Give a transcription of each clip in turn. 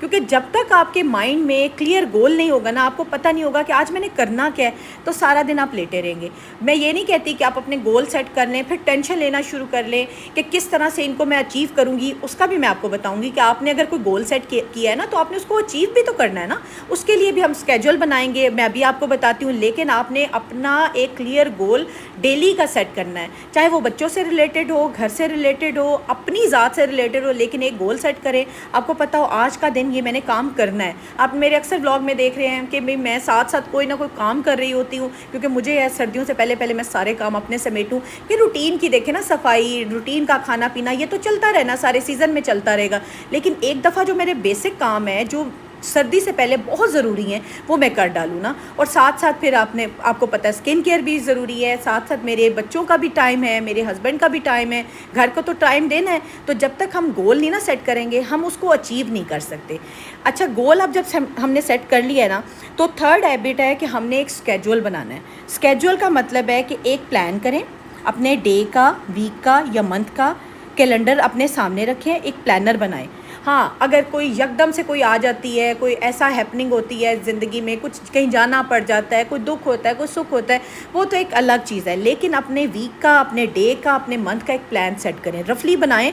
کیونکہ جب تک آپ کے مائنڈ میں کلیئر گول نہیں ہوگا نا، آپ کو پتہ نہیں ہوگا کہ آج میں نے کرنا کیا ہے، تو سارا دن آپ لیٹے رہیں گے۔ میں یہ نہیں کہتی کہ آپ اپنے گول سیٹ کر لیں پھر ٹینشن لینا شروع کر لیں کہ کس طرح سے ان کو میں اچیو کروں گی، اس کا بھی میں آپ کو بتاؤں گی کہ آپ نے اگر کوئی گول سیٹ کیا ہے نا تو آپ نے اس کو اچیو بھی تو کرنا ہے نا، اس کے لیے بھی ہم اسکیجول بنائیں گے، میں ابھی آپ کو بتاتی ہوں، لیکن آپ نے اپنا ایک کلیئر گول ڈیلی کا سیٹ کرنا ہے، چاہے وہ بچوں سے ریلیٹڈ ہو، گھر سے ریلیٹڈ ہو، اپنی ذات سے ریلیٹڈ ہو، لیکن ایک گول سیٹ کریں، آپ کو پتہ ہو آج کا دن یہ میں نے کام کرنا ہے۔ آپ میرے اکثر ولاگ میں دیکھ رہے ہیں کہ میں ساتھ ساتھ کوئی نہ کوئی کام کر رہی ہوتی ہوں، کیونکہ مجھے سردیوں سے پہلے میں سارے کام اپنے سمیٹوں کہ روٹین کی دیکھیں نا، صفائی، روٹین کا کھانا پینا، یہ تو چلتا رہنا، سارے سیزن میں چلتا رہے گا، لیکن ایک دفعہ جو میرے بیسک کام ہے جو سردی سے پہلے بہت ضروری ہیں وہ میں کر ڈالوں نا، اور ساتھ ساتھ پھر آپ کو پتہ ہے اسکن کیئر بھی ضروری ہے، ساتھ ساتھ میرے بچوں کا بھی ٹائم ہے، میرے ہسبینڈ کا بھی ٹائم ہے، گھر کو تو ٹائم دینا ہے، تو جب تک ہم گول نہیں نا سیٹ کریں گے ہم اس کو اچیو نہیں کر سکتے۔ اچھا، گول اب جب ہم نے سیٹ کر لیا ہے نا، تو تھرڈ ہیبٹ ہے کہ ہم نے ایک اسکیجول بنانا ہے۔ اسکیجول کا مطلب ہے کہ ایک پلان کریں، اپنے ڈے کا، ویک کا یا منتھ کا کیلنڈر اپنے سامنے رکھیں، ایک پلانر بنائیں۔ ہاں، اگر کوئی یکدم سے کوئی آ جاتی ہے، کوئی ایسا ہیپننگ ہوتی ہے زندگی میں، کچھ کہیں جانا پڑ جاتا ہے، کوئی دکھ ہوتا ہے، کوئی سکھ ہوتا ہے، وہ تو ایک الگ چیز ہے، لیکن اپنے ویک کا، اپنے ڈے کا، اپنے منتھ کا ایک پلان سیٹ کریں، رفلی بنائیں،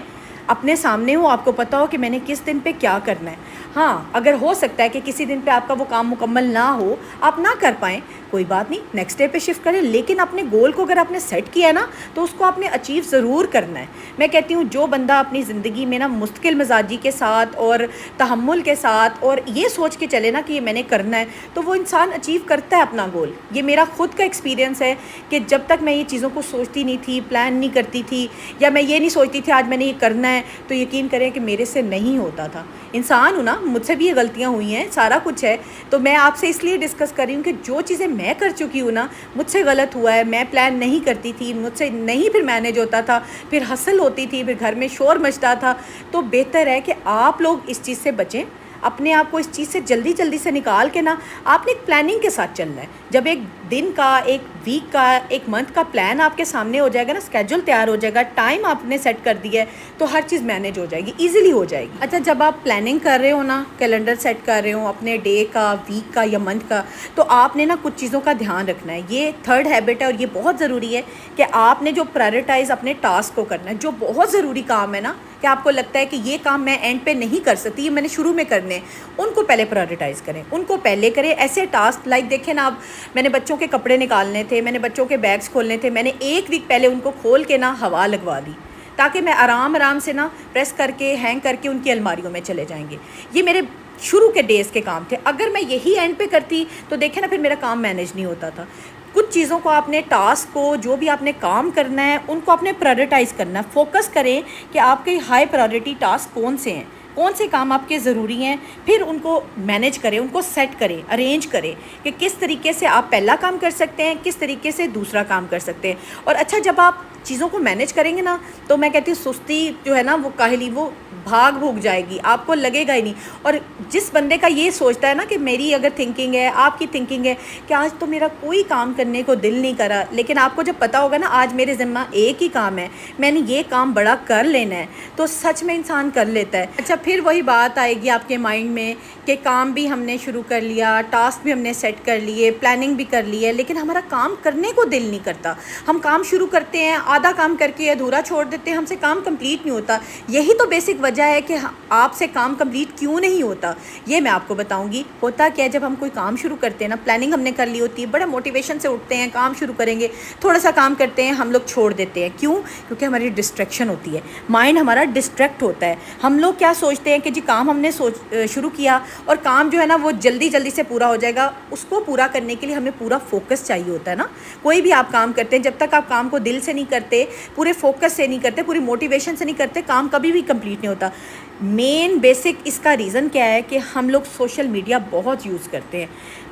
اپنے سامنے ہو، آپ کو پتہ ہو کہ میں نے کس دن پہ کیا کرنا ہے۔ ہاں، اگر ہو سکتا ہے کہ کسی دن پہ آپ کا وہ کام مکمل نہ ہو، آپ نہ کر پائیں، کوئی بات نہیں، نیکسٹ ڈے پہ شفٹ کریں، لیکن اپنے گول کو اگر آپ نے سیٹ کیا ہے نا تو اس کو آپ نے اچیو ضرور کرنا ہے۔ میں کہتی ہوں جو بندہ اپنی زندگی میں نا مستقل مزاجی کے ساتھ اور تحمل کے ساتھ اور یہ سوچ کے چلے نا کہ یہ میں نے کرنا ہے، تو وہ انسان اچیو کرتا ہے اپنا گول۔ یہ میرا خود کا ایکسپیرینس ہے کہ جب تک میں یہ چیزوں کو سوچتی نہیں تھی، پلان نہیں کرتی تھی، یا میں یہ نہیں سوچتی تھی آج میں نے یہ کرنا ہے، تو یقین کریں کہ میرے سے نہیں ہوتا تھا۔ انسان ہوں نا، مجھ سے بھی یہ غلطیاں ہوئی ہیں، سارا کچھ ہے، تو میں آپ سے اس لیے ڈسکس کر رہی ہوں کہ جو چیزیں میں کر چکی ہوں نا، مجھ سے غلط ہوا ہے، میں پلان نہیں کرتی تھی، مجھ سے نہیں پھر مینیج ہوتا تھا، پھر ہسل ہوتی تھی، پھر گھر میں شور مچتا تھا، تو بہتر ہے کہ آپ لوگ اس چیز سے بچیں، اپنے آپ کو اس چیز سے جلدی سے نکال کے نا آپ نے ایک پلاننگ کے ساتھ چلنا ہے۔ جب ایک دن کا، ایک ویک کا، ایک منتھ کا پلان آپ کے سامنے ہو جائے گا نا، اسکیجول تیار ہو جائے گا، ٹائم آپ نے سیٹ کر دیا ہے، تو ہر چیز مینیج ہو جائے گی، ایزیلی ہو جائے گی۔ اچھا، جب آپ پلاننگ کر رہے ہو نا، کیلنڈر سیٹ کر رہے ہو اپنے ڈے کا، ویک کا یا منتھ کا، تو آپ نے نا کچھ چیزوں کا دھیان رکھنا ہے۔ یہ تھرڈ ہیبٹ ہے اور یہ بہت ضروری ہے کہ آپ نے جو پرائرٹائز اپنے ٹاسک کو کرنا ہے، جو بہت ضروری کام ہے نا، کہ آپ کو لگتا ہے کہ یہ کام میں اینڈ پہ نہیں کر سکتی، یہ میں نے شروع میں کرنے ہیں، ان کو پہلے پرائرٹائز کریں، ان کو پہلے کریں۔ ایسے ٹاسک لائک دیکھیں نا، اب میں نے بچوں کے کپڑے نکالنے تھے، میں نے بچوں کے بیگز کھولنے تھے، میں نے ایک ویک پہلے ان کو کھول کے نا ہوا لگوا دی، تاکہ میں آرام سے نا پریس کر کے، ہینگ کر کے ان کی الماریوں میں چلے جائیں گے۔ یہ میرے شروع کے ڈیز کے کام تھے، اگر میں یہی اینڈ پہ کرتی تو دیکھیں نا پھر میرا کام مینیج نہیں ہوتا تھا۔ کچھ چیزوں کو آپ نے، ٹاسک کو، جو بھی آپ نے کام کرنا ہے ان کو آپ نے پرائرٹائز کرنا ہے، فوکس کریں کہ آپ کے ہائی پرائرٹی ٹاسک کون سے ہیں، کون سے کام آپ کے ضروری ہیں، پھر ان کو مینیج کریں، ان کو سیٹ کریں، ارینج کریں کہ کس طریقے سے آپ پہلا کام کر سکتے ہیں، کس طریقے سے دوسرا کام کر سکتے ہیں۔ اور اچھا، جب آپ چیزوں کو مینیج کریں گے نا تو میں کہتی ہوں سستی جو ہے نا، وہ کاہلی، وہ بھوک جائے گی، آپ کو لگے گا ہی نہیں۔ اور جس بندے کا یہ سوچتا ہے نا کہ میری اگر تھنکنگ ہے، آپ کی تھنکنگ ہے کہ آج تو میرا کوئی کام کرنے کو دل نہیں کرا، لیکن آپ کو جب پتہ ہوگا نا آج میرے ذمہ ایک ہی کام ہے، میں نے یہ کام بڑا کر لینا ہے، تو سچ میں انسان کر لیتا ہے۔ اچھا، پھر وہی بات آئے گی آپ کے مائنڈ میں کہ کام بھی ہم نے شروع کر لیا، ٹاسک بھی ہم نے سیٹ کر لیے، پلاننگ بھی کر لی ہے، لیکن ہمارا کام کرنے کو دل نہیں کرتا۔ ہم کام شروع کرتے ہیں، آدھا کام کر کے ادھورا چھوڑ دیتے ہیں، ہم سے کام کمپلیٹ نہیں ہوتا۔ یہی تو بیسک وجہ ہے کہ آپ سے کام کمپلیٹ کیوں نہیں ہوتا، یہ میں آپ کو بتاؤں گی۔ ہوتا کیا ہے، جب ہم کوئی کام شروع کرتے ہیں نا، پلاننگ ہم نے کر لی ہوتی ہے، بڑا موٹیویشن سے اٹھتے ہیں، کام شروع کریں گے، تھوڑا سا کام کرتے ہیں، ہم لوگ چھوڑ دیتے ہیں۔ کیوں؟ کیونکہ ہماری ڈسٹریکشن ہوتی ہے، مائنڈ ہمارا ڈسٹریکٹ ہوتا ہے۔ ہم لوگ کیا سوچتے ہیں کہ جی کام ہم نے شروع کیا اور کام جو ہے نا وہ جلدی سے پورا ہو جائے گا، اس کو پورا کرنے کے لیے ہمیں پورا فوکس چاہیے ہوتا ہے نا۔ کوئی بھی آپ کام کرتے ہیں، جب تک آپ کام کو دل سے نہیں کرتے، پورے فوکس سے نہیں کرتے، پوری موٹیویشن سے نہیں کرتے، کام کبھی بھی کمپلیٹ نہیں ہوتا۔ مین بیسک اس کا ریزن کیا ہے کہ ہم لوگ سوشل میڈیا بہت یوز کرتے ہیں،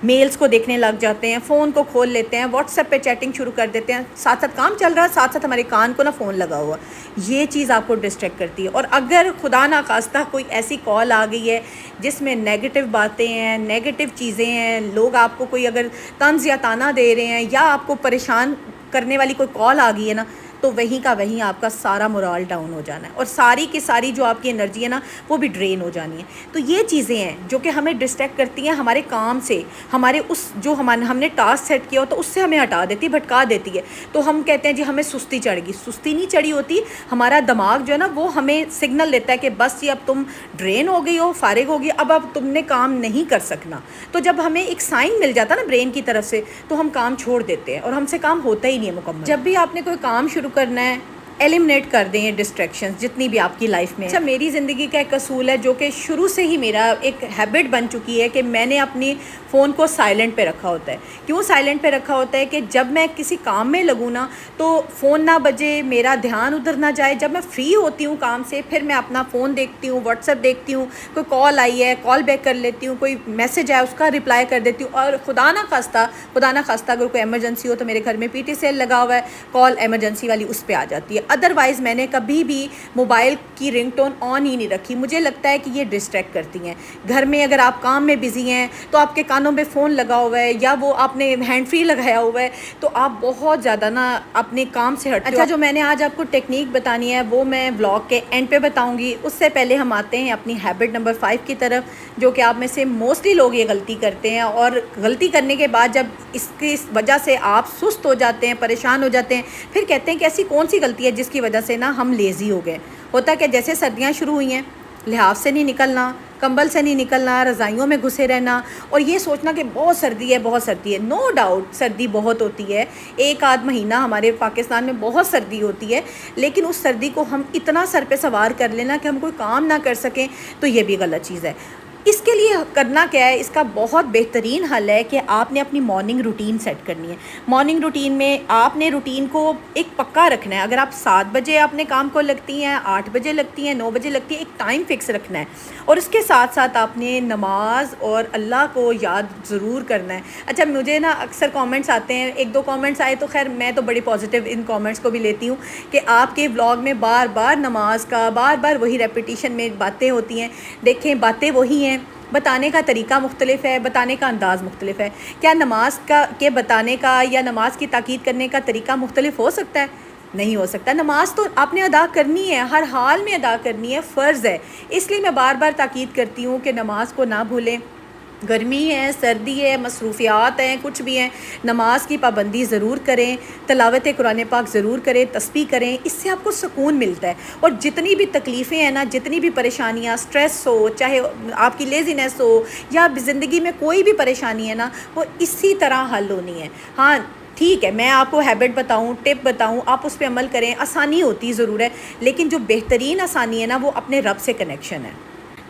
میلز کو دیکھنے لگ جاتے ہیں، فون کو کھول لیتے ہیں، واٹس ایپ پہ چیٹنگ شروع کر دیتے ہیں، ساتھ ساتھ کام چل رہا ہے، ساتھ ساتھ ہمارے کان کو نا فون لگا ہوا، یہ چیز آپ کو ڈسٹریکٹ کرتی ہے۔ اور اگر خدا نخواستہ کوئی ایسی کال آ گئی ہے جس میں نیگیٹو باتیں ہیں، نیگیٹو چیزیں ہیں، لوگ آپ کو کوئی اگر طنز یا طعنہ دے رہے ہیں یا آپ کو پریشان کرنے والی کوئی کال آ گئی ہے نا، تو وہیں کا وہیں آپ کا سارا مورال ڈاؤن ہو جانا ہے اور ساری کی ساری جو آپ کی انرجی ہے نا وہ بھی ڈرین ہو جانی ہے. تو یہ چیزیں ہیں جو کہ ہمیں ڈسٹریکٹ کرتی ہیں ہمارے کام سے, ہمارے اس جو ہم نے ٹاسک سیٹ کیا ہوتا ہے اس سے ہمیں ہٹا دیتی ہے, بھٹکا دیتی ہے. تو ہم کہتے ہیں جی ہمیں سستی چڑھ گئی, سستی نہیں چڑھی ہوتی, ہمارا دماغ جو ہے نا وہ ہمیں سگنل دیتا ہے کہ بس یہ اب تم ڈرین ہو گئی ہو, فارغ ہو گئی, اب تم نے کام نہیں کر سکنا. تو جب ہمیں ایک سائن مل جاتا نا برین کی طرف سے تو ہم کام چھوڑ دیتے ہیں اور ہم سے کام ہوتا ہی نہیں ہے مکمل. جب بھی آپ نے کوئی کام شروع کرنا ہے ایلیمنیٹ کر دیں یہ ڈسٹریکشنز جتنی بھی آپ کی لائف میں. اچھا, میری زندگی کا ایک اصول ہے جو کہ شروع سے ہی میرا ایک ہیبٹ بن چکی ہے کہ میں نے اپنی فون کو سائلنٹ پہ رکھا ہوتا ہے. کیوں سائلنٹ پہ رکھا ہوتا ہے کہ جب میں کسی کام میں لگوں نا تو فون نہ بجے, میرا دھیان ادھر نہ جائے. جب میں فری ہوتی ہوں کام سے پھر میں اپنا فون دیکھتی ہوں, واٹس ایپ دیکھتی ہوں, کوئی کال آئی ہے کال بیک کر لیتی ہوں, کوئی میسج آیا اس کا رپلائی کر دیتی ہوں. اور خدا نہ خواستہ اگر کوئی ایمرجنسی ہو تو میرے گھر میں پی ٹی سیل لگا ہوا ہے, کال ایمرجنسی والی اس پہ آ جاتی ہے. ادروائز میں نے کبھی بھی موبائل کی رنگ ٹون آن ہی نہیں رکھی. مجھے لگتا ہے کہ یہ ڈسٹریکٹ کرتی ہیں. گھر میں اگر آپ کام میں بزی ہیں تو آپ کے کانوں میں فون لگا ہوا ہے یا وہ آپ نے ہینڈ فری لگایا ہوا ہے تو آپ بہت زیادہ نا اپنے کام سے ہٹتے ہو. اچھا, جو میں نے آج آپ کو ٹیکنیک بتانی ہے وہ میں ولاگ کے اینڈ پہ بتاؤں گی. اس سے پہلے ہم آتے ہیں اپنی ہیبٹ نمبر 5 کی طرف, جو کہ آپ میں سے موسٹلی لوگ یہ غلطی کرتے ہیں. اور غلطی کرنے کے بعد جب اس کی وجہ سے آپ سست ہو جاتے ہیں, پریشان ہو جاتے ہیں, پھر کہتے ہیں کہ ایسی کون سی غلطی ہے جس کی وجہ سے نا ہم لیزی ہو گئے. ہوتا کہ جیسے سردیاں شروع ہوئی ہیں, لحاف سے نہیں نکلنا, کمبل سے نہیں نکلنا, رضائیوں میں گھسے رہنا اور یہ سوچنا کہ بہت سردی ہے بہت سردی ہے. نو ڈاؤٹ سردی بہت ہوتی ہے, ایک آدھ مہینہ ہمارے پاکستان میں بہت سردی ہوتی ہے, لیکن اس سردی کو ہم اتنا سر پہ سوار کر لینا کہ ہم کوئی کام نہ کر سکیں تو یہ بھی غلط چیز ہے. اس کے لیے کرنا کیا ہے, اس کا بہت بہترین حل ہے کہ آپ نے اپنی مارننگ روٹین سیٹ کرنی ہے. مارننگ روٹین میں آپ نے روٹین کو ایک پکا رکھنا ہے. اگر آپ 7 بجے اپنے کام کو لگتی ہیں, 8 بجے لگتی ہیں, 9 بجے لگتی ہیں, ایک ٹائم فکس رکھنا ہے. اور اس کے ساتھ ساتھ آپ نے نماز اور اللہ کو یاد ضرور کرنا ہے. اچھا, مجھے نا اکثر کامنٹس آتے ہیں, 1-2 کامنٹس آئے تو خیر میں تو بڑی پازیٹیو ان کامنٹس کو بھی لیتی ہوں کہ آپ کے ولاگ میں بار بار نماز کا بار بار وہی ریپیٹیشن میں باتیں ہوتی ہیں. دیکھیں باتیں وہی ہیں, بتانے کا طریقہ مختلف ہے, بتانے کا انداز مختلف ہے. کیا نماز کے بتانے کا یا نماز کی تاکید کرنے کا طریقہ مختلف ہو سکتا ہے؟ نہیں ہو سکتا. نماز تو آپ نے ادا کرنی ہے, ہر حال میں ادا کرنی ہے, فرض ہے. اس لیے میں بار بار تاکید کرتی ہوں کہ نماز کو نہ بھولیں. گرمی ہے, سردی ہے, مصروفیات ہیں, کچھ بھی ہیں, نماز کی پابندی ضرور کریں, تلاوت قرآن پاک ضرور کریں, تسبیح کریں. اس سے آپ کو سکون ملتا ہے. اور جتنی بھی تکلیفیں ہیں نا, جتنی بھی پریشانیاں, سٹریس ہو, چاہے آپ کی لیزینس ہو یا زندگی میں کوئی بھی پریشانی ہے نا, وہ اسی طرح حل ہونی ہے. ہاں ٹھیک ہے, میں آپ کو ہیبٹ بتاؤں, ٹپ بتاؤں, آپ اس پہ عمل کریں. آسانی ہوتی ضرور ہے, لیکن جو بہترین آسانی ہے نا وہ اپنے رب سے کنیکشن ہے.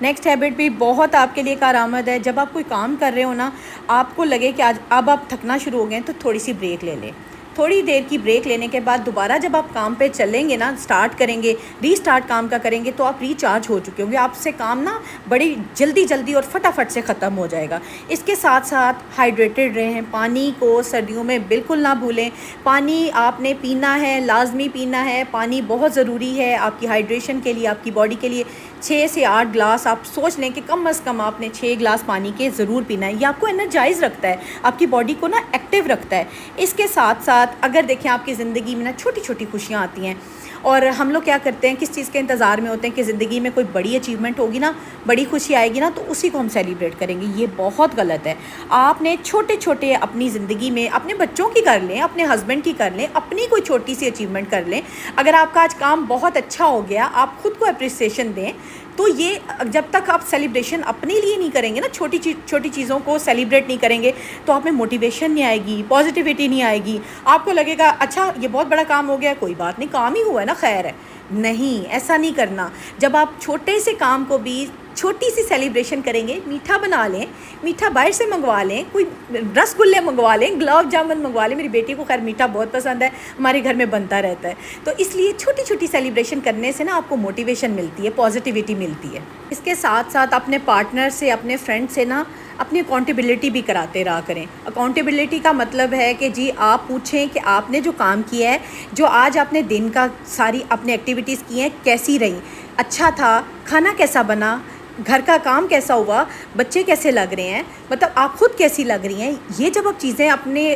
نیکسٹ ہیبٹ بھی بہت آپ کے لیے کارآمد ہے. جب آپ کوئی کام کر رہے ہو نا, آپ کو لگے کہ اب آپ تھکنا شروع ہو گئے ہیں تو تھوڑی سی بریک لے لیں. تھوڑی دیر کی بریک لینے کے بعد دوبارہ جب آپ کام پہ چلیں گے نا, سٹارٹ کریں گے, ری سٹارٹ کام کا کریں گے تو آپ ریچارج ہو چکے ہوں گے. آپ سے کام نا بڑی جلدی اور فٹافٹ سے ختم ہو جائے گا. اس کے ساتھ ساتھ ہائیڈریٹڈ رہیں. پانی کو سردیوں میں بالکل نہ بھولیں. پانی آپ نے پینا ہے, لازمی پینا ہے. پانی بہت ضروری ہے آپ کی ہائیڈریشن کے لیے, آپ کی باڈی کے لیے. 6 سے 8 گلاس آپ سوچ لیں کہ کم از کم آپ نے 6 گلاس پانی کے ضرور پینا ہے. یہ آپ کو انرجائز رکھتا ہے, آپ کی باڈی کو نا ایکٹیو رکھتا ہے. اس کے ساتھ ساتھ اگر دیکھیں آپ کی زندگی میں نا چھوٹی چھوٹی خوشیاں آتی ہیں, اور ہم لوگ کیا کرتے ہیں, کس چیز کے انتظار میں ہوتے ہیں کہ زندگی میں کوئی بڑی اچیومنٹ ہوگی نا, بڑی خوشی آئے گی نا تو اسی کو ہم سیلیبریٹ کریں گے. یہ بہت غلط ہے. آپ نے چھوٹے چھوٹے اپنی زندگی میں اپنے بچوں کی کر لیں, اپنے ہسبینڈ کی کر لیں, اپنی کوئی چھوٹی سی اچیومنٹ کر لیں. اگر آپ کا آج کام بہت اچھا ہو گیا, آپ خود کو اپریسیشن دیں. تو یہ جب تک آپ سیلیبریشن اپنے لیے نہیں کریں گے نا, چھوٹی چیزوں کو سیلیبریٹ نہیں کریں گے, تو آپ میں موٹیویشن نہیں آئے گی, پازیٹیوٹی نہیں آئے گی. آپ کو لگے گا اچھا یہ بہت بڑا کام ہو گیا, کوئی بات نہیں, کام ہی ہوا ہے نا, خیر ہے. نہیں, ایسا نہیں کرنا. جب آپ چھوٹے سے کام کو بھی چھوٹی سی سیلیبریشن کریں گے, میٹھا بنا لیں, میٹھا باہر سے منگوا لیں, کوئی رس گلے منگوا لیں, گلاب جامن منگوا لیں. میری بیٹی کو خیر میٹھا بہت پسند ہے, ہمارے گھر میں بنتا رہتا ہے. تو اس لیے چھوٹی چھوٹی سیلیبریشن کرنے سے نا آپ کو موٹیویشن ملتی ہے, پازیٹیوٹی ملتی ہے. اس کے ساتھ ساتھ اپنے پارٹنر سے, اپنے فرینڈ سے نا اپنی اکاؤنٹیبلٹی بھی کراتے رہا کریں. اکاؤنٹیبلٹی کا مطلب ہے کہ جی آپ پوچھیں کہ آپ نے جو کام کیا ہے, جو آج آپ نے دن کا ساری اپنے ایکٹیویٹیز کی ہیں, کیسی رہیں, اچھا تھا, کھانا کیسا بنا, گھر کا کام کیسا ہوا, بچے کیسے لگ رہے ہیں, مطلب آپ خود کیسی لگ رہی ہیں. یہ جب آپ چیزیں اپنے